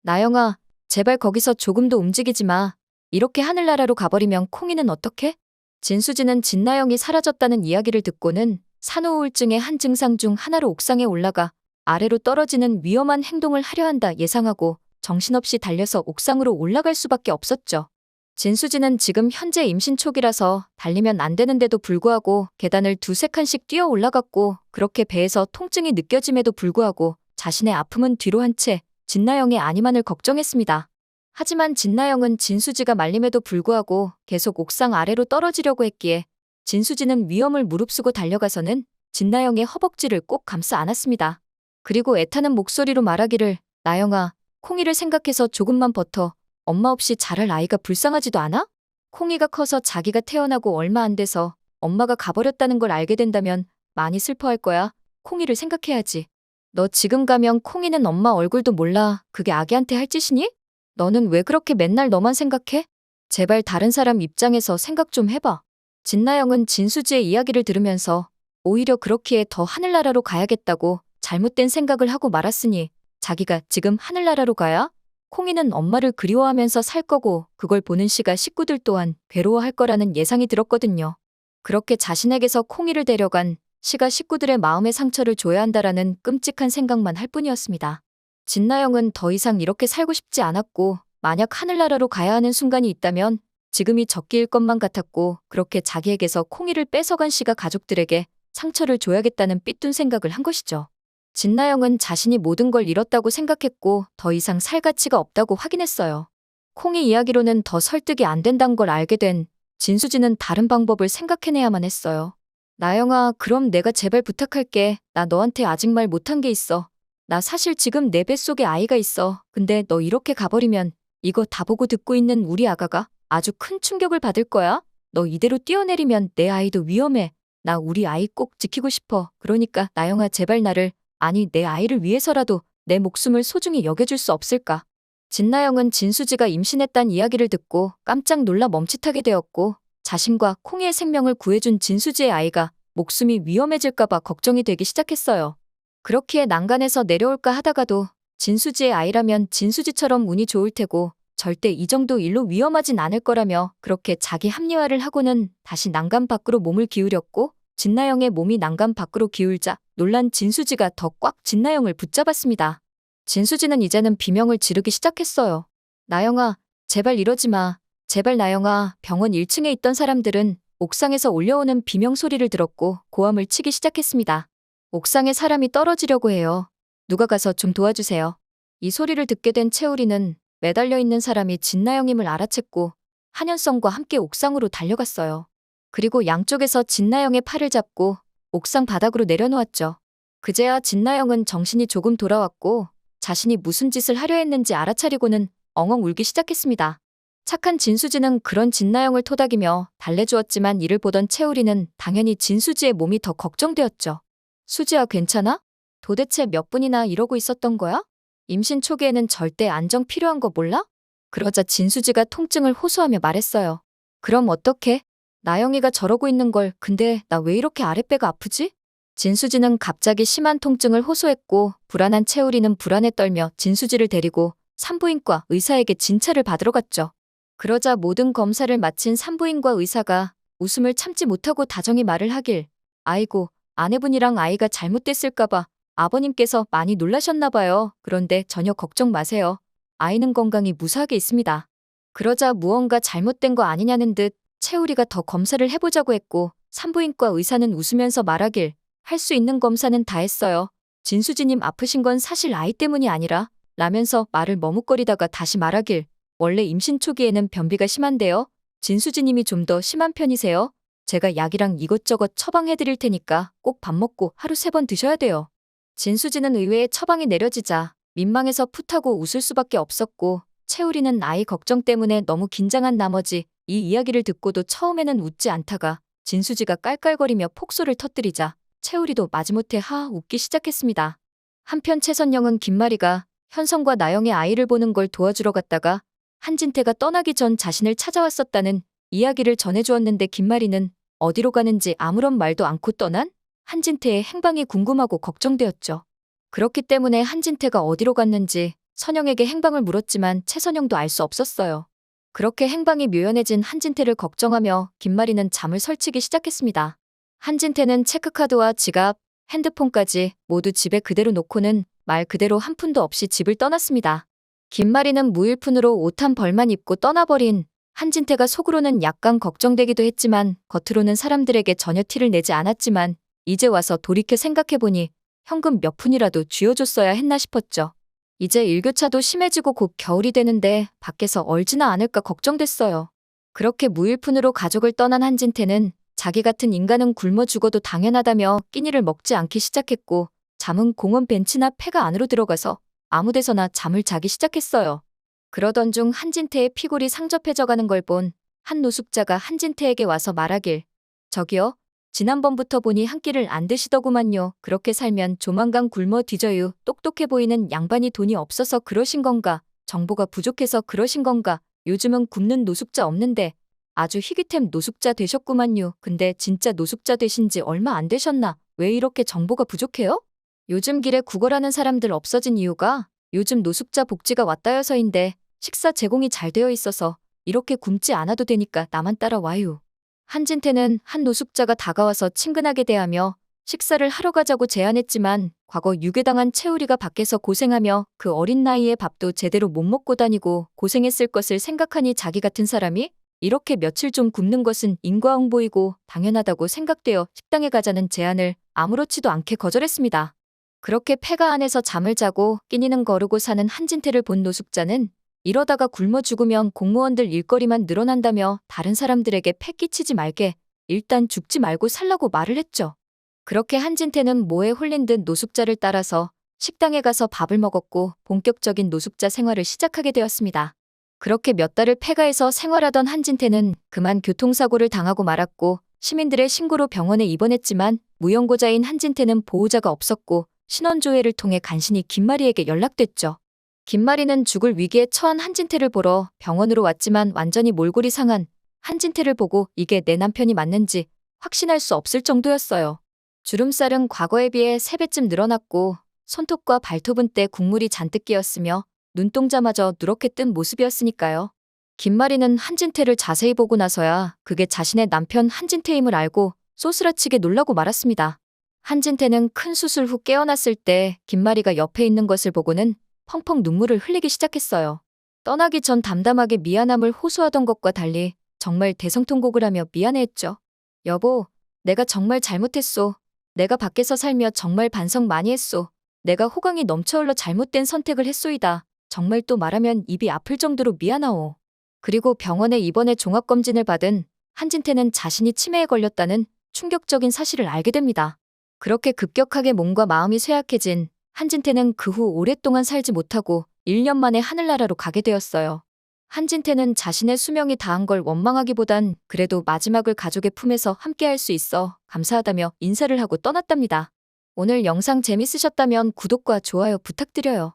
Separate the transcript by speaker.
Speaker 1: 나영아, 제발 거기서 조금도 움직이지 마. 이렇게 하늘나라로 가버리면 콩이는 어떡해? 진수지는 진나영이 사라졌다는 이야기를 듣고는 산후 우울증의 한 증상 중 하나로 옥상에 올라가 아래로 떨어지는 위험한 행동을 하려 한다 예상하고 정신없이 달려서 옥상으로 올라갈 수밖에 없었죠. 진수지는 지금 현재 임신 초기라서 달리면 안 되는데도 불구하고 계단을 두세 칸씩 뛰어 올라갔고 그렇게 배에서 통증이 느껴짐에도 불구하고 자신의 아픔은 뒤로 한 채 진나영의 안위만을 걱정했습니다. 하지만 진나영은 진수지가 말림에도 불구하고 계속 옥상 아래로 떨어지려고 했기에 진수지는 위험을 무릅쓰고 달려가서는 진나영의 허벅지를 꼭 감싸 안았습니다. 그리고 애타는 목소리로 말하기를 나영아, 콩이를 생각해서 조금만 버텨. 엄마 없이 자랄 아이가 불쌍하지도 않아? 콩이가 커서 자기가 태어나고 얼마 안 돼서 엄마가 가버렸다는 걸 알게 된다면 많이 슬퍼할 거야. 콩이를 생각해야지. 너 지금 가면 콩이는 엄마 얼굴도 몰라. 그게 아기한테 할 짓이니? 너는 왜 그렇게 맨날 너만 생각해? 제발 다른 사람 입장에서 생각 좀 해봐. 진나영은 진수지의 이야기를 들으면서 오히려 그렇기에 더 하늘나라로 가야겠다고 잘못된 생각을 하고 말았으니 자기가 지금 하늘나라로 가야 콩이는 엄마를 그리워하면서 살 거고 그걸 보는 시가 식구들 또한 괴로워할 거라는 예상이 들었거든요. 그렇게 자신에게서 콩이를 데려간 시가 식구들의 마음의 상처를 줘야 한다라는 끔찍한 생각만 할 뿐이었습니다. 진나영은 더 이상 이렇게 살고 싶지 않았고 만약 하늘나라로 가야 하는 순간이 있다면 지금이 적기일 것만 같았고 그렇게 자기에게서 콩이를 뺏어간 시가 가족들에게 상처를 줘야겠다는 삐뚤 생각을 한 것이죠. 진나영은 자신이 모든 걸 잃었다고 생각했고 더 이상 살 가치가 없다고 확인했어요. 콩이 이야기로는 더 설득이 안 된다는 걸 알게 된 진수지는 다른 방법을 생각해내야만 했어요. 나영아, 그럼 내가 제발 부탁할게. 나 너한테 아직 말 못한 게 있어. 나 사실 지금 내 뱃속에 아이가 있어. 근데 너 이렇게 가버리면 이거 다 보고 듣고 있는 우리 아가가 아주 큰 충격을 받을 거야. 너 이대로 뛰어내리면 내 아이도 위험해. 나 우리 아이 꼭 지키고 싶어. 그러니까 나영아, 제발 나를, 아니 내 아이를 위해서라도 내 목숨을 소중히 여겨줄 수 없을까? 진나영은 진수지가 임신했단 이야기를 듣고 깜짝 놀라 멈칫하게 되었고 자신과 콩이의 생명을 구해준 진수지의 아이가 목숨이 위험해질까봐 걱정이 되기 시작했어요. 그렇기에 난간에서 내려올까 하다가도 진수지의 아이라면 진수지처럼 운이 좋을 테고 절대 이 정도 일로 위험하진 않을 거라며 그렇게 자기 합리화를 하고는 다시 난간 밖으로 몸을 기울였고 진나영의 몸이 난간 밖으로 기울자 놀란 진수지가 더 꽉 진나영을 붙잡았습니다. 진수지는 이제는 비명을 지르기 시작했어요. 나영아, 제발 이러지 마. 제발 나영아. 병원 1층에 있던 사람들은 옥상에서 올려오는 비명 소리를 들었고 고함을 치기 시작했습니다. 옥상에 사람이 떨어지려고 해요. 누가 가서 좀 도와주세요. 이 소리를 듣게 된 채우리는 매달려 있는 사람이 진나영임을 알아챘고 한현성과 함께 옥상으로 달려갔어요. 그리고 양쪽에서 진나영의 팔을 잡고 옥상 바닥으로 내려놓았죠. 그제야 진나영은 정신이 조금 돌아왔고 자신이 무슨 짓을 하려 했는지 알아차리고는 엉엉 울기 시작했습니다. 착한 진수지는 그런 진나영을 토닥이며 달래주었지만 이를 보던 채우리는 당연히 진수지의 몸이 더 걱정되었죠. 수지야, 괜찮아? 도대체 몇 분이나 이러고 있었던 거야? 임신 초기에는 절대 안정 필요한 거 몰라? 그러자 진수지가 통증을 호소하며 말했어요. 그럼 어떡해? 나영이가 저러고 있는 걸. 근데 나 왜 이렇게 아랫배가 아프지? 진수지는 갑자기 심한 통증을 호소했고 불안한 채우리는 불안에 떨며 진수지를 데리고 산부인과 의사에게 진찰을 받으러 갔죠. 그러자 모든 검사를 마친 산부인과 의사가 웃음을 참지 못하고 다정히 말을 하길, 아이고, 아내분이랑 아이가 잘못됐을까봐 아버님께서 많이 놀라셨나 봐요. 그런데 전혀 걱정 마세요. 아이는 건강이 무사하게 있습니다. 그러자 무언가 잘못된 거 아니냐는 듯 채우리가 더 검사를 해보자고 했고 산부인과 의사는 웃으면서 말하길, 할 수 있는 검사는 다 했어요. 진수지님 아프신 건 사실 아이 때문이 아니라 라면서 말을 머뭇거리다가 다시 말하길, 원래 임신 초기에는 변비가 심한데요. 진수지님이 좀 더 심한 편이세요. 제가 약이랑 이것저것 처방해드릴 테니까 꼭 밥 먹고 하루 3번 드셔야 돼요. 진수지는 의외의 처방이 내려지자 민망해서 풋하고 웃을 수밖에 없었고 채우리는 아이 걱정 때문에 너무 긴장한 나머지 이 이야기를 듣고도 처음에는 웃지 않다가 진수지가 깔깔거리며 폭소를 터뜨리자 채우리도 마지못해 하하 웃기 시작했습니다. 한편 최선영은 김마리가 현성과 나영의 아이를 보는 걸 도와주러 갔다가 한진태가 떠나기 전 자신을 찾아왔었다는 이야기를 전해주었는데 김마리는 어디로 가는지 아무런 말도 않고 떠난 한진태의 행방이 궁금하고 걱정되었죠. 그렇기 때문에 한진태가 어디로 갔는지 선영에게 행방을 물었지만 최선영도 알 수 없었어요. 그렇게 행방이 묘연해진 한진태를 걱정하며 김마리는 잠을 설치기 시작했습니다. 한진태는 체크카드와 지갑, 핸드폰까지 모두 집에 그대로 놓고는 말 그대로 한 푼도 없이 집을 떠났습니다. 김마리는 무일푼으로 옷 한 벌만 입고 떠나버린 한진태가 속으로는 약간 걱정되기도 했지만 겉으로는 사람들에게 전혀 티를 내지 않았지만 이제 와서 돌이켜 생각해보니 현금 몇 푼이라도 쥐어줬어야 했나 싶었죠. 이제 일교차도 심해지고 곧 겨울이 되는데 밖에서 얼지나 않을까 걱정됐어요. 그렇게 무일푼으로 가족을 떠난 한진태는 자기 같은 인간은 굶어 죽어도 당연하다며 끼니를 먹지 않기 시작했고 잠은 공원 벤치나 폐가 안으로 들어가서 아무 데서나 잠을 자기 시작했어요. 그러던 중 한진태의 피골이 상접해져가는 걸 본 한 노숙자가 한진태에게 와서 말하길 저기요. 지난번부터 보니 한 끼를 안 드시더구만요. 그렇게 살면 조만간 굶어 뒤져요. 똑똑해 보이는 양반이 돈이 없어서 그러신 건가? 정보가 부족해서 그러신 건가? 요즘은 굶는 노숙자 없는데 아주 희귀템 노숙자 되셨구만요. 근데 진짜 노숙자 되신 지 얼마 안 되셨나? 왜 이렇게 정보가 부족해요? 요즘 길에 구걸하는 사람들 없어진 이유가 요즘 노숙자 복지가 왔다여서인데 식사 제공이 잘 되어 있어서 이렇게 굶지 않아도 되니까 나만 따라와요. 한진태는 한 노숙자가 다가와서 친근하게 대하며 식사를 하러 가자고 제안했지만 과거 유괴당한 채우리가 밖에서 고생하며 그 어린 나이에 밥도 제대로 못 먹고 다니고 고생했을 것을 생각하니 자기 같은 사람이 이렇게 며칠 좀 굶는 것은 인과응보이고 당연하다고 생각되어 식당에 가자는 제안을 아무렇지도 않게 거절했습니다. 그렇게 폐가 안에서 잠을 자고 끼니는 거르고 사는 한진태를 본 노숙자는 이러다가 굶어 죽으면 공무원들 일거리만 늘어난다며 다른 사람들에게 패 끼치지 말게 일단 죽지 말고 살라고 말을 했죠. 그렇게 한진태는 모에 홀린 듯 노숙자를 따라서 식당에 가서 밥을 먹었고 본격적인 노숙자 생활을 시작하게 되었습니다. 그렇게 몇 달을 폐가에서 생활하던 한진태는 그만 교통사고를 당하고 말았고 시민들의 신고로 병원에 입원했지만 무연고자인 한진태는 보호자가 없었고 신원조회를 통해 간신히 김마리에게 연락됐죠. 김마리는 죽을 위기에 처한 한진태를 보러 병원으로 왔지만 완전히 몰골이 상한 한진태를 보고 이게 내 남편이 맞는지 확신할 수 없을 정도였어요. 주름살은 과거에 비해 3배쯤 늘어났고 손톱과 발톱은 때 국물이 잔뜩 끼었으며 눈동자마저 누렇게 뜬 모습이었으니까요. 김마리는 한진태를 자세히 보고 나서야 그게 자신의 남편 한진태임을 알고 쏘스라치게 놀라고 말았습니다. 한진태는 큰 수술 후 깨어났을 때 김마리가 옆에 있는 것을 보고는 펑펑 눈물을 흘리기 시작했어요. 떠나기 전 담담하게 미안함을 호소하던 것과 달리 정말 대성통곡을 하며 미안해했죠. 여보, 내가 정말 잘못했소. 내가 밖에서 살며 정말 반성 많이 했소. 내가 호강이 넘쳐흘러 잘못된 선택을 했소이다. 정말 또 말하면 입이 아플 정도로 미안하오. 그리고 병원에 입원해 종합검진을 받은 한진태는 자신이 치매에 걸렸다는 충격적인 사실을 알게 됩니다. 그렇게 급격하게 몸과 마음이 쇠약해진 한진태는 그 후 오랫동안 살지 못하고 1년 만에 하늘나라로 가게 되었어요. 한진태는 자신의 수명이 다한 걸 원망하기보단 그래도 마지막을 가족의 품에서 함께할 수 있어 감사하다며 인사를 하고 떠났답니다. 오늘 영상 재밌으셨다면 구독과 좋아요 부탁드려요.